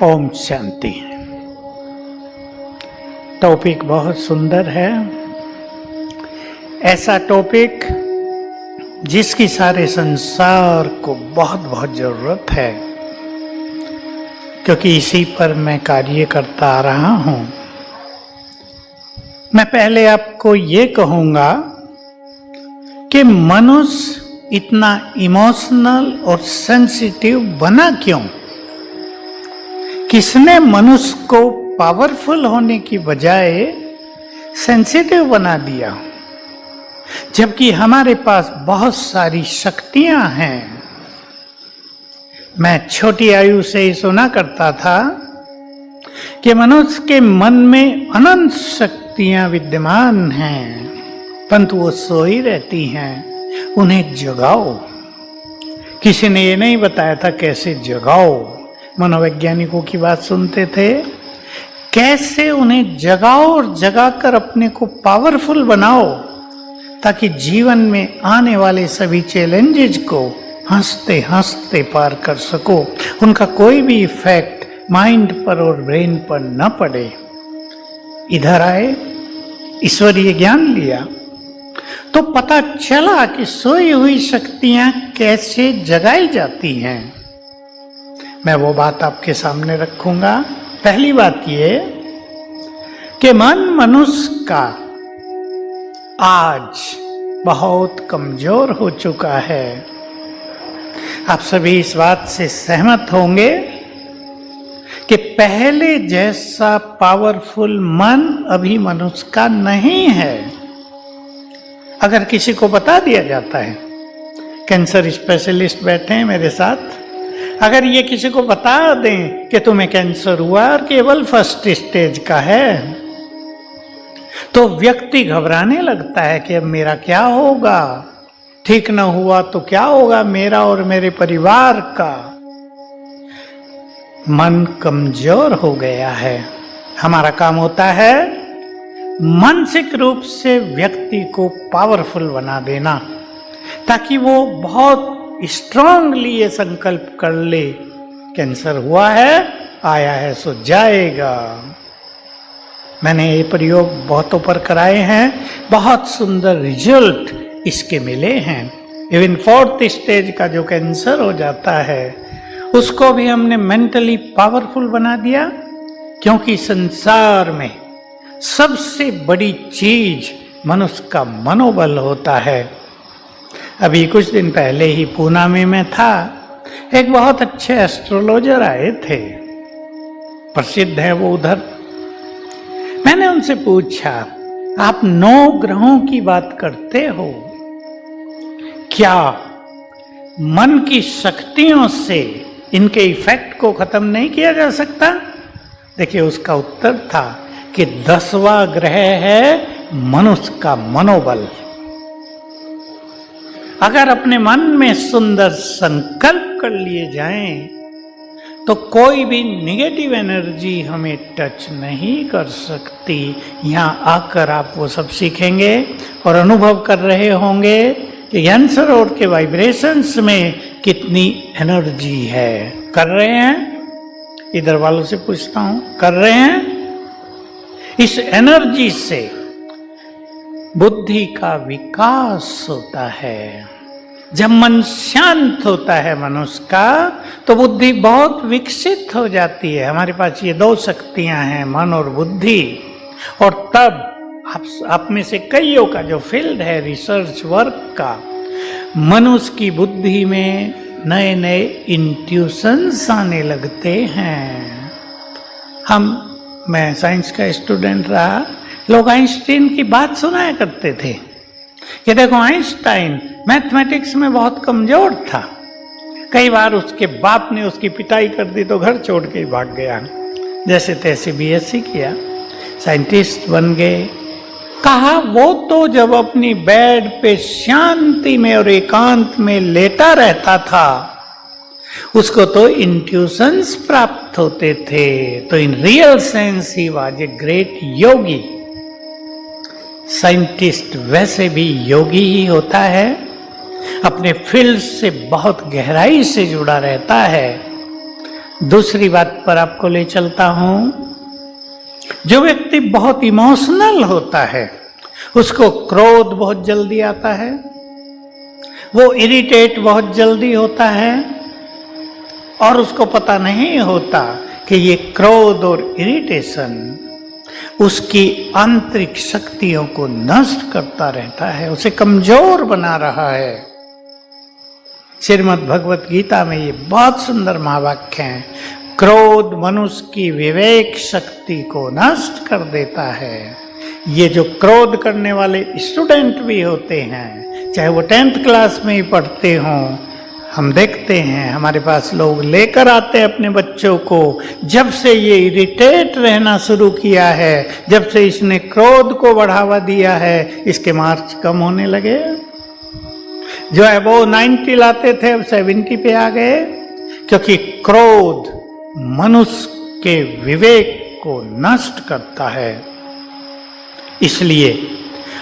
Om Shanti. Topic बहुत सुंदर है। ऐसा टॉपिक जिसकी सारे संसार को बहुत बहुत जरूरत है, क्योंकि इसी पर मैं कार्य करता आ रहा हूं। मैं पहले आपको ये कहूंगा कि मनुष्य इतना इमोशनल और सेंसिटिव बना क्यों? किसने मनुष्य को पावरफुल होने की बजाय सेंसिटिव बना दिया, जबकि हमारे पास बहुत सारी शक्तियां हैं। मैं छोटी आयु से ही सुना करता था कि मनुष्य के मन में अनंत शक्तियां विद्यमान हैं, परंतु वो सोई रहती हैं। उन्हें जगाओ। किसी ने ये नहीं बताया था कैसे जगाओ। मनोवैज्ञानिकों की बात सुनते थे, कैसे उन्हें जगाओ और जगाकर अपने को पावरफुल बनाओ, ताकि जीवन में आने वाले सभी चैलेंजेस को हंसते हंसते पार कर सको। उनका कोई भी इफेक्ट माइंड पर और ब्रेन पर न पड़े। इधर आए, ईश्वरीय ज्ञान लिया तो पता चला कि सोई हुई शक्तियां कैसे जगाई जाती हैं। मैं वो बात आपके सामने रखूंगा। पहली बात ये कि मन मनुष्य का आज बहुत कमजोर हो चुका है। आप सभी इस बात से सहमत होंगे कि पहले जैसा पावरफुल मन अभी मनुष्य का नहीं है। अगर किसी को बता दिया जाता है, कैंसर स्पेशलिस्ट बैठे हैं मेरे साथ, अगर ये किसी को बता दें कि तुम्हें कैंसर हुआ और केवल फर्स्ट स्टेज का है, तो व्यक्ति घबराने लगता है कि अब मेरा क्या होगा, ठीक न हुआ तो क्या होगा मेरा और मेरे परिवार का। मन कमजोर हो गया है। हमारा काम होता है मानसिक रूप से व्यक्ति को पावरफुल बना देना, ताकि वो बहुत स्ट्रांगली ये संकल्प कर ले, कैंसर हुआ है, आया है सो जाएगा। मैंने ये प्रयोग बहुतों पर कराए हैं, बहुत सुंदर रिजल्ट इसके मिले हैं। इवन 4th स्टेज का जो कैंसर हो जाता है, उसको भी हमने मेंटली पावरफुल बना दिया, क्योंकि संसार में सबसे बड़ी चीज मनुष्य का मनोबल होता है। अभी कुछ दिन पहले ही पूना में मैं था। एक बहुत अच्छे एस्ट्रोलॉजर आए थे, प्रसिद्ध है वो उधर। मैंने उनसे पूछा, आप 9 ग्रहों की बात करते हो, क्या मन की शक्तियों से इनके इफेक्ट को खत्म नहीं किया जा सकता? देखिए, उसका उत्तर था कि 10वां ग्रह है मनुष्य का मनोबल। अगर अपने मन में सुंदर संकल्प कर लिए जाएं, तो कोई भी नेगेटिव एनर्जी हमें टच नहीं कर सकती। यहां आकर आप वो सब सीखेंगे और अनुभव कर रहे होंगे कि कैंसर और के वाइब्रेशंस में कितनी एनर्जी है। कर रहे हैं? इधर वालों से पूछता हूं, कर रहे हैं? इस एनर्जी से बुद्धि का विकास होता है। जब मन शांत होता है मनुष्य का, तो बुद्धि बहुत विकसित हो जाती है। हमारे पास ये 2 शक्तियां हैं, मन और बुद्धि। और तब आप में से कईयों का जो फील्ड है रिसर्च वर्क का, मनुष्य की बुद्धि में नए नए इंट्यूशंस आने लगते हैं। मैं साइंस का स्टूडेंट रहा, लोग आइंस्टाइन की बात सुनाया करते थे कि देखो, आइंस्टाइन मैथमेटिक्स में बहुत कमजोर था। कई बार उसके बाप ने उसकी पिटाई कर दी तो घर छोड़ के ही भाग गया। जैसे तैसे बीएससी किया, साइंटिस्ट बन गए। कहा, वो तो जब अपनी बेड पे शांति में और एकांत में लेटा रहता था, उसको तो इंट्यूशंस प्राप्त होते थे। तो in real sense he was a great Yogi. Scientist वैसे भी योगी ही होता है, अपने फील्ड से बहुत गहराई से जुड़ा रहता है। दूसरी बात पर आपको ले चलता हूं। जो व्यक्ति बहुत इमोशनल होता है उसको क्रोध बहुत जल्दी आता है, वो इरिटेट बहुत जल्दी होता है और उसको पता नहीं होता कि ये क्रोध और इरिटेशन उसकी आंतरिक शक्तियों को नष्ट करता रहता है, उसे कमजोर बना रहा है। श्रीमद् भगवत गीता में ये बहुत सुंदर महावाक्य है, क्रोध मनुष्य की विवेक शक्ति को नष्ट कर देता है। ये जो क्रोध करने वाले स्टूडेंट भी होते हैं, चाहे वो 10th क्लास में ही पढ़ते हों, हम देखते हैं हमारे पास लोग लेकर आते हैं अपने बच्चों को, जब से ये इरिटेट रहना शुरू किया है, जब से इसने क्रोध को बढ़ावा दिया है, इसके मार्क्स कम होने लगे। जो है वो 90 लाते थे अब 70 पे आ गए, क्योंकि क्रोध मनुष्य के विवेक को नष्ट करता है। इसलिए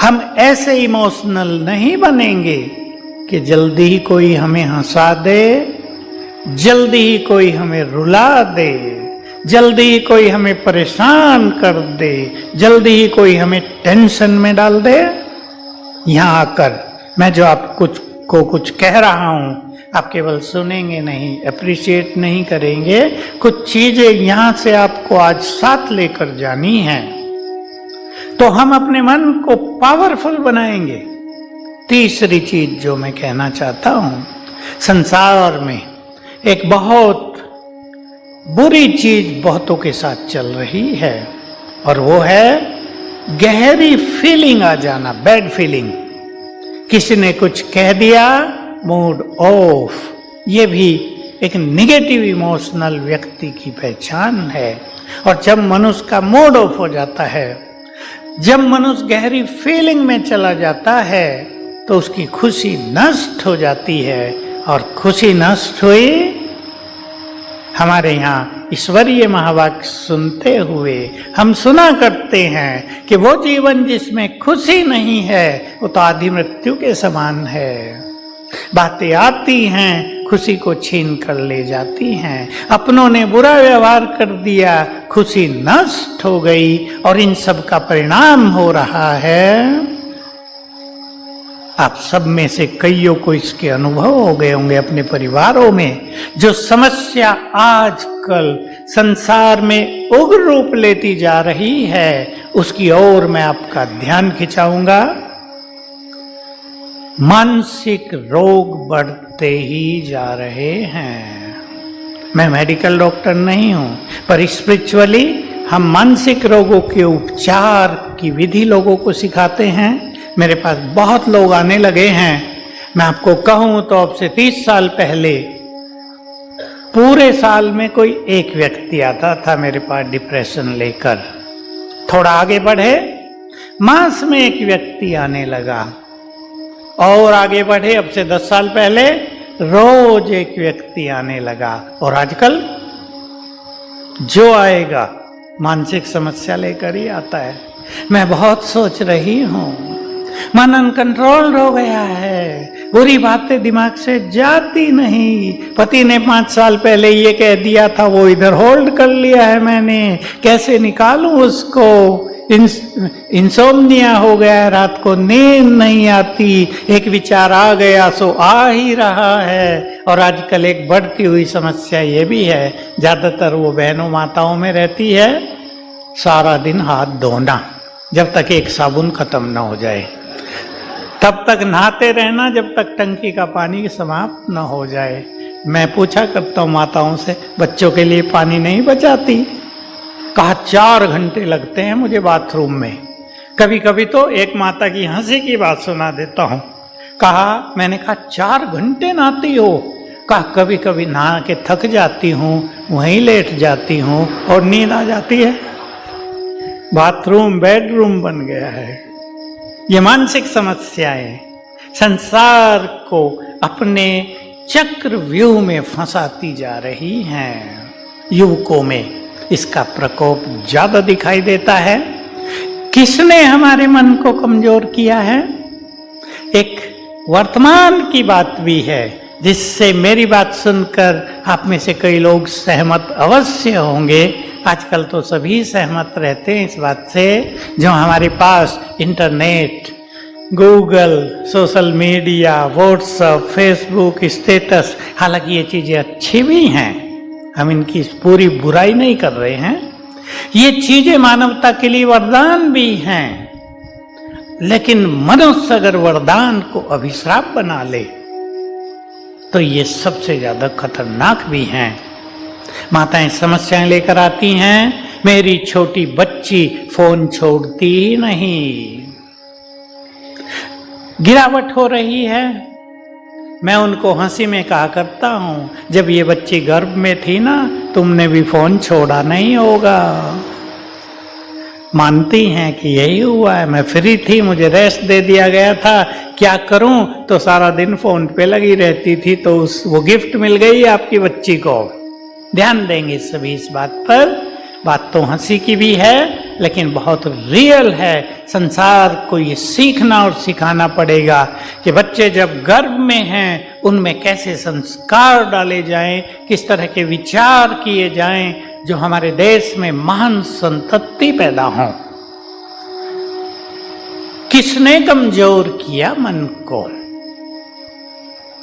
हम ऐसे इमोशनल नहीं बनेंगे कि जल्दी ही कोई हमें हंसा दे, जल्दी ही कोई हमें रुला दे, जल्दी ही कोई हमें परेशान कर दे, जल्दी ही कोई हमें टेंशन में डाल दे। यहां आकर मैं जो आप कुछ कह रहा हूं, आप केवल सुनेंगे नहीं, अप्रिशिएट नहीं करेंगे, कुछ चीजें यहां से आपको आज साथ लेकर जानी है, तो हम अपने मन को पावरफुल बनाएंगे। तीसरी चीज जो मैं कहना चाहता हूं, संसार में एक बहुत बुरी चीज बहुतों के साथ चल रही है, और वो है गहरी फीलिंग आ जाना, बैड फीलिंग। किसी ने कुछ कह दिया, मूड ऑफ, ये भी एक निगेटिव इमोशनल व्यक्ति की पहचान है। और जब मनुष्य का मूड ऑफ हो जाता है, जब मनुष्य गहरी फीलिंग में चला जाता है, तो उसकी खुशी नष्ट हो जाती है, और खुशी नष्ट हुई, हमारे यहाँ ईश्वरीय महावाक्य सुनते हुए हम सुना करते हैं कि वो जीवन जिसमें खुशी नहीं है वो तो आधी मृत्यु के समान है। बातें आती हैं, खुशी को छीन कर ले जाती हैं। अपनों ने बुरा व्यवहार कर दिया, खुशी नष्ट हो गई, और इन सब का परिणाम हो रहा है। आप सब में से कईयों को इसके अनुभव हो गए होंगे अपने परिवारों में। जो समस्या आजकल संसार में उग्र रूप लेती जा रही है, उसकी ओर मैं आपका ध्यान खिंचाऊंगा। मानसिक रोग बढ़ते ही जा रहे हैं। मैं मेडिकल डॉक्टर नहीं हूं, पर स्पिरिचुअली हम मानसिक रोगों के उपचार की विधि लोगों को सिखाते हैं। मेरे पास बहुत लोग आने लगे हैं। मैं आपको कहूं तो अब से 30 साल पहले पूरे साल में कोई एक व्यक्ति आता था मेरे पास डिप्रेशन लेकर। थोड़ा आगे बढ़े, मास में एक व्यक्ति आने लगा, और आगे बढ़े, अब से 10 साल पहले रोज एक व्यक्ति आने लगा, और आजकल जो आएगा मानसिक समस्या लेकर ही आता है। मैं बहुत सोच रही हूं, मन अनकंट्रोल्ड हो गया है, बुरी बातें दिमाग से जाती नहीं। पति ने 5 साल पहले ये कह दिया था, वो इधर होल्ड कर लिया है मैंने, कैसे निकालूं उसको। इंसोम्निया हो गया, रात को नींद नहीं आती, एक विचार आ गया सो आ ही रहा है। और आजकल एक बढ़ती हुई समस्या ये भी है, ज्यादातर वो बहनों माताओं में रहती है, सारा दिन हाथ धोना, जब तक एक साबुन खत्म ना हो जाए तब तक नहाते रहना, जब तक टंकी का पानी समाप्त न हो जाए। मैं पूछा करता हूँ माताओं से, बच्चों के लिए पानी नहीं बचाती? कहा 4 घंटे लगते हैं मुझे बाथरूम में। कभी कभी तो एक माता की हंसी की बात सुना देता हूँ। कहा, मैंने कहा 4 घंटे नहाती हो? कहा कभी कभी नहा के थक जाती हूँ, वहीं लेट जाती हूँ और नींद आ जाती है। बाथरूम बेडरूम बन गया है। ये मानसिक समस्याएं संसार को अपने चक्रव्यूह में फंसाती जा रही हैं। युवकों में इसका प्रकोप ज्यादा दिखाई देता है। किसने हमारे मन को कमजोर किया है? एक वर्तमान की बात भी है, जिससे मेरी बात सुनकर आप में से कई लोग सहमत अवश्य होंगे। आजकल तो सभी सहमत रहते हैं इस बात से, जो हमारे पास internet, Google, social media, WhatsApp, Facebook, status, हालांकि ये चीज़ें अच्छी भी हैं, हम इनकी पूरी बुराई नहीं कर रहे हैं। ये चीज़ें मानवता के लिए वरदान भी हैं, लेकिन मनुष्य अगर वरदान को अभिश्राप बना ले तो ये सबसे ज़्यादा खतरनाक भी हैं। माताएं समस्याएं लेकर आती हैं, मेरी छोटी बच्ची फोन छोड़ती ही नहीं, गिरावट हो रही है। मैं उनको हंसी में कहा करता हूं, जब ये बच्ची गर्भ में थी ना, तुमने भी फोन छोड़ा नहीं होगा। मानती हैं कि यही हुआ है, मैं फ्री थी, मुझे रेस्ट दे दिया गया था, क्या करूं, तो सारा दिन फोन पे लगी रहती थी, तो वो गिफ्ट मिल गई आपकी बच्ची को। ध्यान देंगे सभी इस बात पर। बात तो हंसी की भी है, लेकिन बहुत रियल है। संसार को ये सीखना और सिखाना पड़ेगा कि बच्चे जब गर्भ में हैं उनमें कैसे संस्कार डाले जाएं, किस तरह के विचार किए जाएं, जो हमारे देश में महान संतति पैदा हो। किसने कमजोर किया मन को?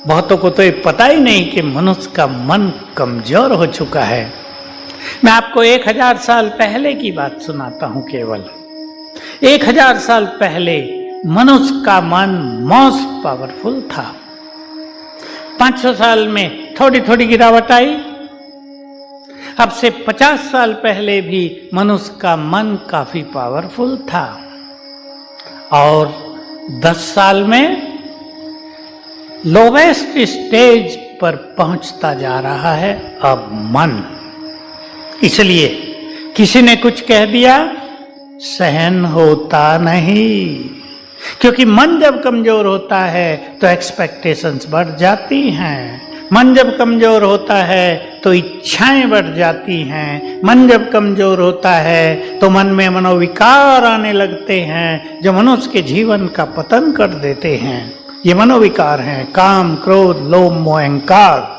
बहुतों को तो ये पता ही नहीं कि मनुष्य का मन कमजोर हो चुका है। मैं आपको 1000 साल पहले की बात सुनाता हूं। केवल 1000 साल पहले मनुष्य का मन मोस्ट पावरफुल था। 500 साल में थोड़ी थोड़ी गिरावट आई। अब से 50 साल पहले भी मनुष्य का मन काफी पावरफुल था, और 10 साल में लोवेस्ट स्टेज पर पहुंचता जा रहा है अब मन। इसलिए किसी ने कुछ कह दिया, सहन होता नहीं, क्योंकि मन जब कमजोर होता है तो एक्सपेक्टेशंस बढ़ जाती हैं। मन जब कमजोर होता है तो इच्छाएं बढ़ जाती हैं। मन जब कमजोर होता है तो मन में मनोविकार आने लगते हैं, जो मनुष्य के जीवन का पतन कर देते हैं। ये मनोविकार हैं काम, क्रोध, लोभ, मोह, अहंकार।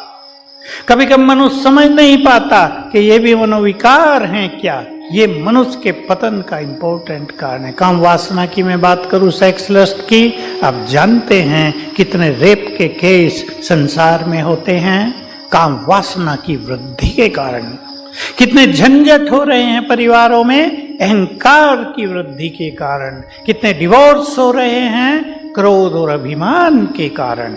कभी कभी मनुष्य समझ नहीं पाता कि ये भी मनोविकार हैं क्या। ये मनुष्य के पतन का इंपॉर्टेंट कारण है। काम वासना की मैं बात करूं, सेक्स लस्ट की, आप जानते हैं कितने रेप के केस संसार में होते हैं काम वासना की वृद्धि के कारण। कितने झंझट हो रहे हैं परिवारों में अहंकार की वृद्धि के कारण। कितने डिवोर्स हो रहे हैं क्रोध और अभिमान के कारण।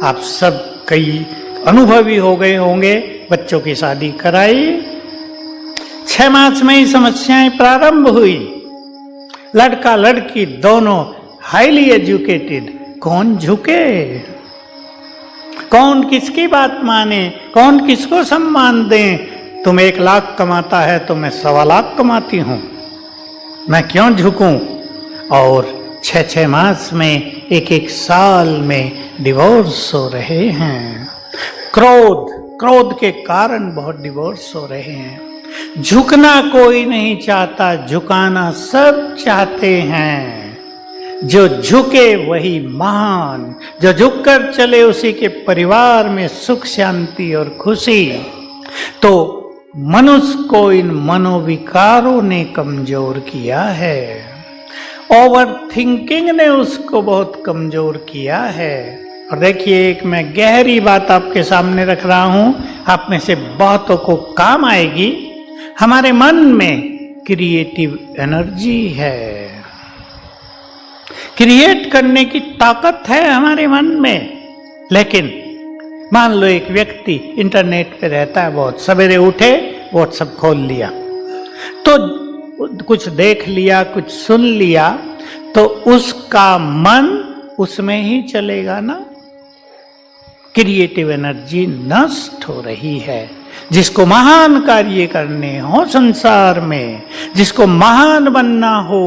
आप सब कई अनुभवी हो गए होंगे। बच्चों की शादी कराई, 6 मास में ही समस्याएं प्रारंभ हुई। लड़का लड़की दोनों हाईली एजुकेटेड, कौन झुके, कौन किसकी बात माने, कौन किसको सम्मान दे। तुम 1 लाख कमाता है तो मैं 1.25 लाख कमाती हूं, मैं क्यों झुकूं। और 6 मास में 1 साल में डिवोर्स हो रहे हैं। क्रोध के कारण बहुत डिवोर्स हो रहे हैं। झुकना कोई नहीं चाहता, झुकाना सब चाहते हैं। जो झुके वही महान, जो झुककर चले उसी के परिवार में सुख शांति और खुशी। तो मनुष्य को इन मनोविकारों ने कमजोर किया है। ओवर थिंकिंग ने उसको बहुत कमजोर किया है। और देखिए, एक मैं गहरी बात आपके सामने रख रहा हूं, आप में से बहुतों को काम आएगी। हमारे मन में क्रिएटिव एनर्जी है, क्रिएट करने की ताकत है हमारे मन में। लेकिन मान लो एक व्यक्ति इंटरनेट पे रहता है, बहुत सवेरे उठे व्हाट्सएप खोल लिया तो कुछ देख लिया, कुछ सुन लिया, तो उसका मन उसमें ही चलेगा ना। क्रिएटिव एनर्जी नष्ट हो रही है। जिसको महान कार्य करने हो संसार में, जिसको महान बनना हो,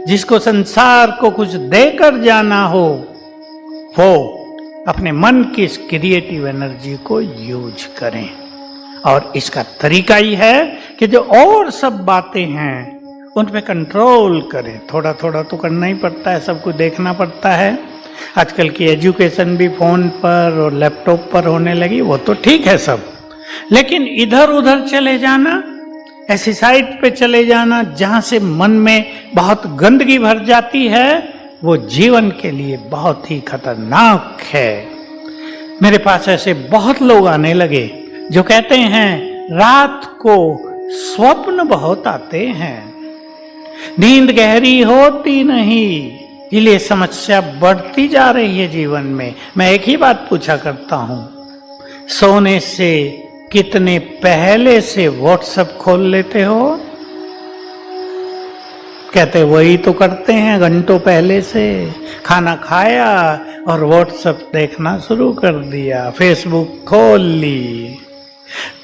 जिसको संसार को कुछ देकर जाना हो, वो अपने मन की इस क्रिएटिव एनर्जी को यूज करें। और इसका तरीका ही है कि जो और सब बातें हैं उन पे कंट्रोल करें। थोड़ा थोड़ा तो करना ही पड़ता है, सब कुछ देखना पड़ता है। आजकल की एजुकेशन भी फोन पर और लैपटॉप पर होने लगी, वो तो ठीक है सब, लेकिन इधर उधर चले जाना, ऐसी साइट पे चले जाना जहां से मन में बहुत गंदगी भर जाती है, वो जीवन के लिए बहुत ही खतरनाक है। मेरे पास ऐसे बहुत लोग आने लगे जो कहते हैं रात को स्वप्न बहुत आते हैं, नींद गहरी होती नहीं, इसलिए समस्या बढ़ती जा रही है जीवन में। मैं एक ही बात पूछा करता हूं, सोने से कितने पहले से व्हाट्सएप खोल लेते हो? कहते वही तो करते हैं, घंटों पहले से खाना खाया और व्हाट्सएप देखना शुरू कर दिया, फेसबुक खोल ली,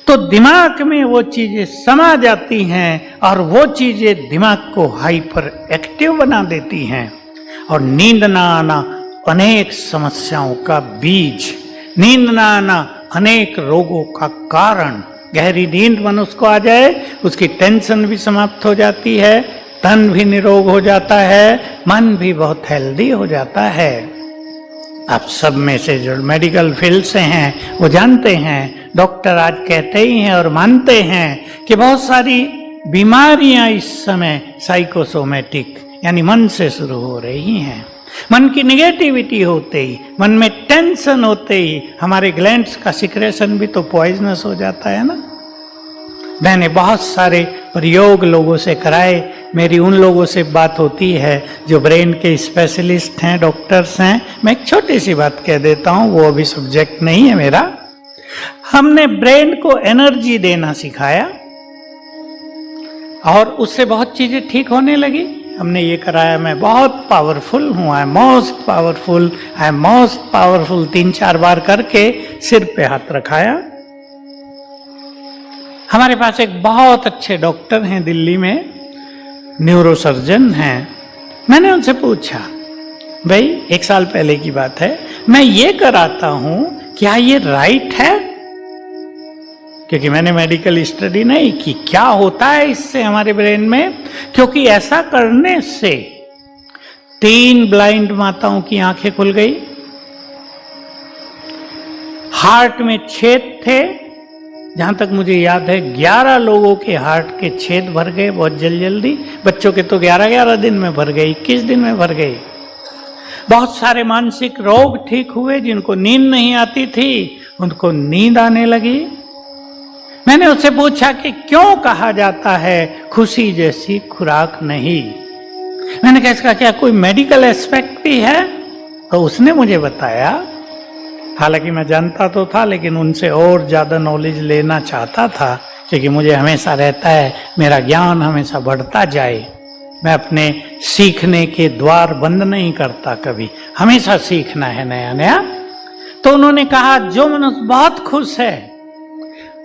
तो दिमाग में वो चीजें समा जाती हैं और वो चीजें दिमाग को हाइपर एक्टिव बना देती हैं और नींद ना आना अनेक समस्याओं का बीज, नींद ना आना अनेक रोगों का कारण। गहरी नींद मनुष्य को आ जाए, उसकी टेंशन भी समाप्त हो जाती है, तन भी निरोग हो जाता है, मन भी बहुत हेल्दी हो जाता है। आप सब में से जो मेडिकल फील्ड से हैं वो जानते हैं, डॉक्टर आज कहते ही हैं और मानते हैं कि बहुत सारी बीमारियां इस समय साइकोसोमेटिक यानी मन से शुरू हो रही हैं। मन की निगेटिविटी होते ही, मन में टेंशन होते ही हमारे ग्लैंड्स का सिक्रेशन भी तो पॉइजनस हो जाता है ना। मैंने बहुत सारे प्रयोग लोगों से कराए, मेरी उन लोगों से बात होती है जो ब्रेन के स्पेशलिस्ट हैं, डॉक्टर्स हैं। मैं एक छोटी सी बात कह देता हूं, वो अभी सब्जेक्ट नहीं है मेरा। हमने ब्रेन को एनर्जी देना सिखाया और उससे बहुत चीजें ठीक होने लगी। हमने ये कराया, मैं बहुत पावरफुल हूं, I am most powerful, I am most powerful, 3-4 बार करके सिर पे हाथ रखाया। हमारे पास एक बहुत अच्छे डॉक्टर हैं दिल्ली में, न्यूरोसर्जन हैं। मैंने उनसे पूछा, भाई 1 साल पहले की बात है, मैं ये कराता हूं, क्या ये राइट है? क्योंकि मैंने मेडिकल स्टडी नहीं की, क्या होता है इससे हमारे ब्रेन में। क्योंकि ऐसा करने से 3 ब्लाइंड माताओं की आंखें खुल गई, हार्ट में छेद थे, जहां तक मुझे याद है 11 लोगों के हार्ट के छेद भर गए बहुत जल्दी। बच्चों के तो 11-11 दिन में भर गए, 21 दिन में भर गए। बहुत सारे मानसिक रोग ठीक हुए, जिनको नींद नहीं आती थी उनको नींद आने लगी। मैंने उससे पूछा कि क्यों कहा जाता है खुशी जैसी खुराक नहीं? मैंने कहा इसका क्या कोई मेडिकल एस्पेक्ट भी है? तो उसने मुझे बताया, हालांकि मैं जानता तो था लेकिन उनसे और ज्यादा नॉलेज लेना चाहता था, क्योंकि मुझे हमेशा रहता है मेरा ज्ञान हमेशा बढ़ता जाए। मैं अपने सीखने के द्वार बंद नहीं करता, कभी हमेशा सीखना है नया नया। तो उन्होंने कहा जो मनुष्य बहुत खुश है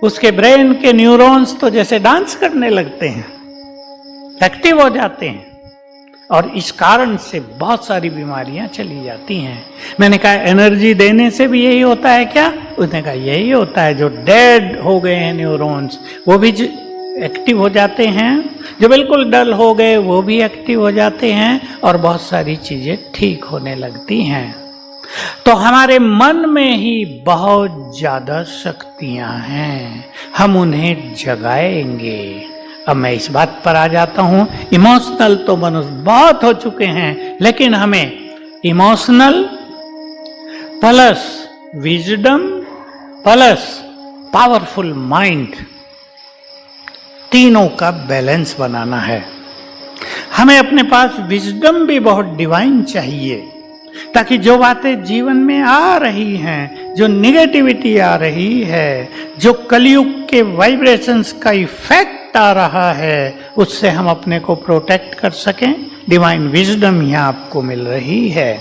उसके ब्रेन के न्यूरॉन्स तो जैसे डांस करने लगते हैं, एक्टिव हो जाते हैं, और इस कारण से बहुत सारी बीमारियां चली जाती हैं। मैंने कहा एनर्जी देने से भी यही होता है क्या? उसने कहा यही होता है, जो डेड हो गए हैं न्यूरॉन्स वो भी एक्टिव हो जाते हैं, जो बिल्कुल डल हो गए वो भी एक्टिव हो जाते हैं, और बहुत सारी चीजें ठीक होने लगती हैं। तो हमारे मन में ही बहुत ज्यादा शक्तियां हैं, हम उन्हें जगाएंगे। अब मैं इस बात पर आ जाता हूं, इमोशनल तो मनुष्य बहुत हो चुके हैं, लेकिन हमें emotional plus wisdom plus powerful mind, तीनों का बैलेंस बनाना है। हमें अपने पास विजडम भी बहुत डिवाइन चाहिए, ताकि जो बातें जीवन में आ रही हैं, जो निगेटिविटी आ रही है, जो कलयुग के वाइब्रेशंस का इफेक्ट आ रहा है, उससे हम अपने को प्रोटेक्ट कर सकें। डिवाइन विजडम यहाँ आपको मिल रही है।